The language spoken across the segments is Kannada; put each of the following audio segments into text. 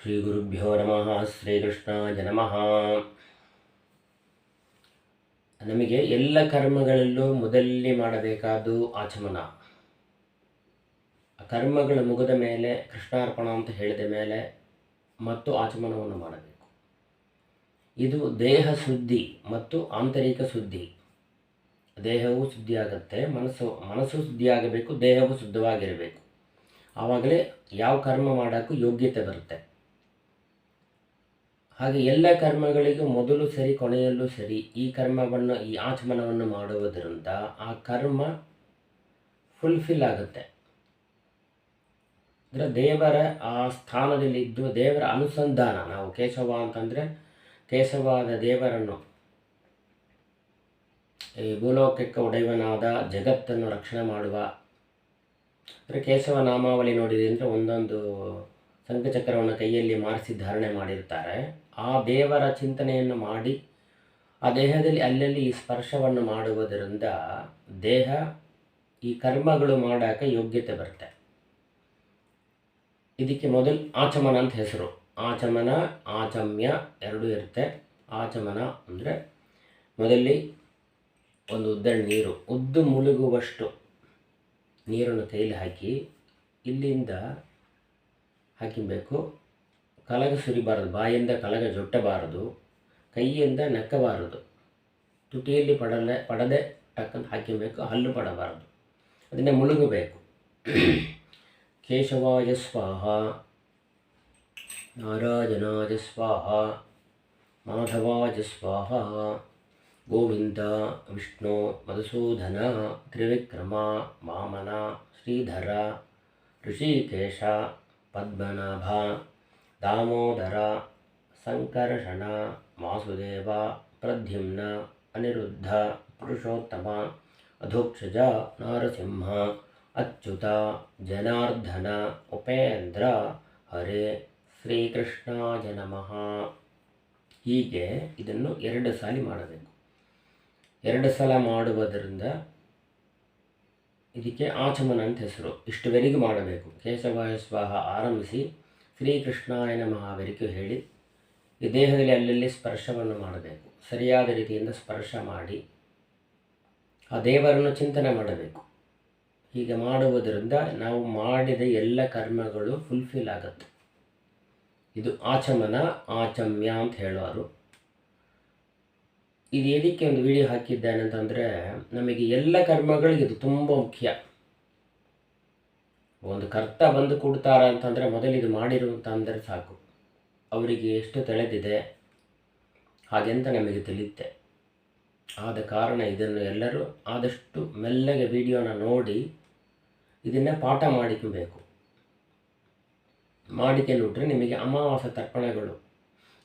ಶ್ರೀ ಗುರುಭ್ಯೋ ನಮಃ. ಶ್ರೀಕೃಷ್ಣಾಯ ನಮಃ. ನಮಗೆ ಎಲ್ಲ ಕರ್ಮಗಳಲ್ಲೂ ಮೊದಲೇ ಮಾಡಬೇಕಾದ್ದು ಆಚಮನ. ಕರ್ಮಗಳು ಮುಗಿದ ಮೇಲೆ ಕೃಷ್ಣಾರ್ಪಣ ಅಂತ ಹೇಳಿದ ಮೇಲೆ ಮತ್ತು ಆಚಮನವನ್ನು ಮಾಡಬೇಕು. ಇದು ದೇಹ ಶುದ್ಧಿ ಮತ್ತು ಆಂತರಿಕ ಶುದ್ಧಿ. ದೇಹವೂ ಶುದ್ಧಿಯಾಗುತ್ತೆ, ಮನಸ್ಸು ಶುದ್ಧಿಯಾಗಬೇಕು, ದೇಹವು ಶುದ್ಧವಾಗಿರಬೇಕು. ಆವಾಗಲೇ ಯಾವ ಕರ್ಮ ಮಾಡೋಕ್ಕೂ ಯೋಗ್ಯತೆ ಬರುತ್ತೆ. ಹಾಗೆ ಎಲ್ಲ ಕರ್ಮಗಳಿಗೂ ಮೊದಲು ಸರಿ ಕೊನೆಯಲ್ಲೂ ಸರಿ ಈ ಆಚಮನವನ್ನು ಮಾಡುವುದರಿಂದ ಆ ಕರ್ಮ ಫುಲ್ಫಿಲ್ ಆಗುತ್ತೆ. ಅಂದರೆ ದೇವರ ಆ ಸ್ಥಾನದಲ್ಲಿದ್ದು ದೇವರ ಅನುಸಂಧಾನ. ನಾವು ಕೇಶವ ಅಂತಂದರೆ ಕೇಶವಾದ ದೇವರನ್ನು, ಈ ಭೂಲೋಕಕ್ಕೆ ಒಡೆಯವನಾದ ಜಗತ್ತನ್ನು ರಕ್ಷಣೆ ಮಾಡುವ, ಅಂದರೆ ಕೇಶವ ನಾಮಾವಳಿ ನೋಡಿದೆ ಅಂದರೆ ಒಂದೊಂದು ಶಂಖಚಕ್ರವನ್ನು ಕೈಯಲ್ಲಿ ಮಾರಿಸಿ ಧಾರಣೆ ಮಾಡಿರ್ತಾರೆ. ಆ ದೇವರ ಚಿಂತನೆಯನ್ನು ಮಾಡಿ ಆ ದೇಹದಲ್ಲಿ ಅಲ್ಲಲ್ಲಿ ಈ ಸ್ಪರ್ಶವನ್ನು ಮಾಡುವುದರಿಂದ ದೇಹ ಈ ಕರ್ಮಗಳು ಮಾಡೋಕ್ಕೆ ಯೋಗ್ಯತೆ ಬರುತ್ತೆ. ಇದಕ್ಕೆ ಮೊದಲು ಆಚಮನ ಅಂತ ಹೆಸರು. ಆಚಮನ, ಆಚಮ್ಯ ಎರಡೂ ಇರುತ್ತೆ. ಆಚಮನ ಅಂದರೆ ಮೊದಲೇ ಒಂದು ನೀರು ಉದ್ದು ಮುಳುಗುವಷ್ಟು ನೀರನ್ನು ಕೈಲಿ ಹಾಕಿ ಇಲ್ಲಿಂದ ಹಾಕಿಬೇಕು. ಕಲಗ ಸುರಿಬಾರದು, ಬಾಯಿಂದ ಕಲಗ ಜೊಟ್ಟಬಾರದು, ಕೈಯಿಂದ ನಕ್ಕಬಾರದು, ತುಟಿಯಲ್ಲಿ ಪಡದೆ ಟಕ್ಕಂತ ಹಾಕಿಬೇಕು, ಹಲ್ಲು ಪಡಬಾರದು, ಅದನ್ನೇ ಮುಳುಗಬೇಕು. ಕೇಶವಾಯ ಸ್ವಾಹ, ನಾರಾಯಣಾಯ ಸ್ವಾಹ, ಮಾಧವಾಯ ಸ್ವಾಹ, ಗೋವಿಂದ ವಿಷ್ಣು ಮಧುಸೂದನ ತ್ರಿವಿಕ್ರಮ ವಾಮನ ಶ್ರೀಧರ ಋಷಿಕೇಶ ಪದ್ಮನಾಭ ದಾಮೋದರ ಸಂಕರ್ಷಣ ವಾಸುದೇವ ಪ್ರದ್ಯುಮ್ನ ಅನಿರುದ್ಧ ಪುರುಷೋತ್ತಮ ಅಧೋಕ್ಷಜ ನಾರಸಿಂಹ ಅಚ್ಯುತ ಜನಾರ್ದನ ಉಪೇಂದ್ರ ಹರೇ ಶ್ರೀಕೃಷ್ಣಾಯ ನಮಃ. ಹೀಗೆ ಇದನ್ನು 2 ಸಾರಿ ಮಾಡಬೇಕು. 2 ಸಲ ಮಾಡುವುದರಿಂದ ಇದಕ್ಕೆ ಆಚಮನ ಅಂತ ಹೆಸರು. ಇಷ್ಟುವರೆಗೂ ಮಾಡಬೇಕು. ಕೇಶವಾಯ ಸ್ವಾಹ ಆರಂಭಿಸಿ ಶ್ರೀಕೃಷ್ಣಾಯ ನಮಃವರೆಗೂ ಹೇಳಿ ಈ ದೇಹದಲ್ಲಿ ಅಲ್ಲಲ್ಲಿ ಸ್ಪರ್ಶವನ್ನು ಮಾಡಬೇಕು. ಸರಿಯಾದ ರೀತಿಯಿಂದ ಸ್ಪರ್ಶ ಮಾಡಿ ಆ ದೇವರನ್ನು ಚಿಂತನೆ ಮಾಡಬೇಕು. ಹೀಗೆ ಮಾಡುವುದರಿಂದ ನಾವು ಮಾಡಿದ ಎಲ್ಲ ಕರ್ಮಗಳು ಫುಲ್ಫಿಲ್ ಆಗುತ್ತೆ. ಇದು ಆಚಮನ, ಆಚಮ್ಯ ಅಂತ ಹೇಳೋರು. ಇದು ಏನಕ್ಕೆ ಒಂದು ವಿಡಿಯೋ ಹಾಕಿದ್ದೇನೆ ಅಂತಂದರೆ, ನಮಗೆ ಎಲ್ಲ ಕರ್ಮಗಳಿಗೆ ಇದು ತುಂಬ ಮುಖ್ಯ. ಒಂದು ಕರ್ತ ಬಂದು ಕೊಡ್ತಾರ ಅಂತಂದರೆ ಮೊದಲಿದು ಮಾಡಿರುವಂತಂದರೆ ಸಾಕು, ಅವರಿಗೆ ಎಷ್ಟು ತಿಳಿದಿದೆ ಹಾಗೆಂತ ನಮಗೆ ತಿಳಿಯುತ್ತೆ. ಆದ ಕಾರಣ ಇದನ್ನು ಎಲ್ಲರೂ ಆದಷ್ಟು ಮೆಲ್ಲಗೆ ವಿಡಿಯೋನ ನೋಡಿ ಇದನ್ನು ಪಾಠ ಮಾಡಿಕೊಬೇಕು. ಮಾಡಿಕೊಂಡ್ಬಿಟ್ರೆ ನಿಮಗೆ ಅಮಾವಾಸ್ಯ ತರ್ಪಣಗಳು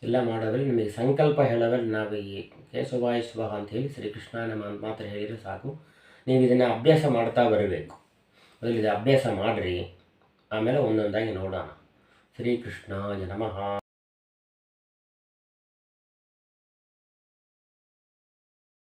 ಎಲ್ಲ ಮಾಡೋದ್ರಲ್ಲಿ ನಿಮಗೆ ಸಂಕಲ್ಪ ಹೇಳೋದ್ರಲ್ಲಿ ನಾವು ಈ ಕೇಶವಾಯ ಸ್ವಾಹ ಅಂತ ಹೇಳಿ ಶ್ರೀಕೃಷ್ಣನ ಮಾತ್ರ ಹೇಳಿದರೆ ಸಾಕು. ನೀವು ಇದನ್ನು ಅಭ್ಯಾಸ ಮಾಡ್ತಾ ಬರಬೇಕು. ಮೊದಲು ಇದು ಅಭ್ಯಾಸ ಮಾಡಿರಿ, ಆಮೇಲೆ ಒಂದೊಂದಾಗಿ ನೋಡೋಣ. ಶ್ರೀಕೃಷ್ಣಾಯ ನಮಃ.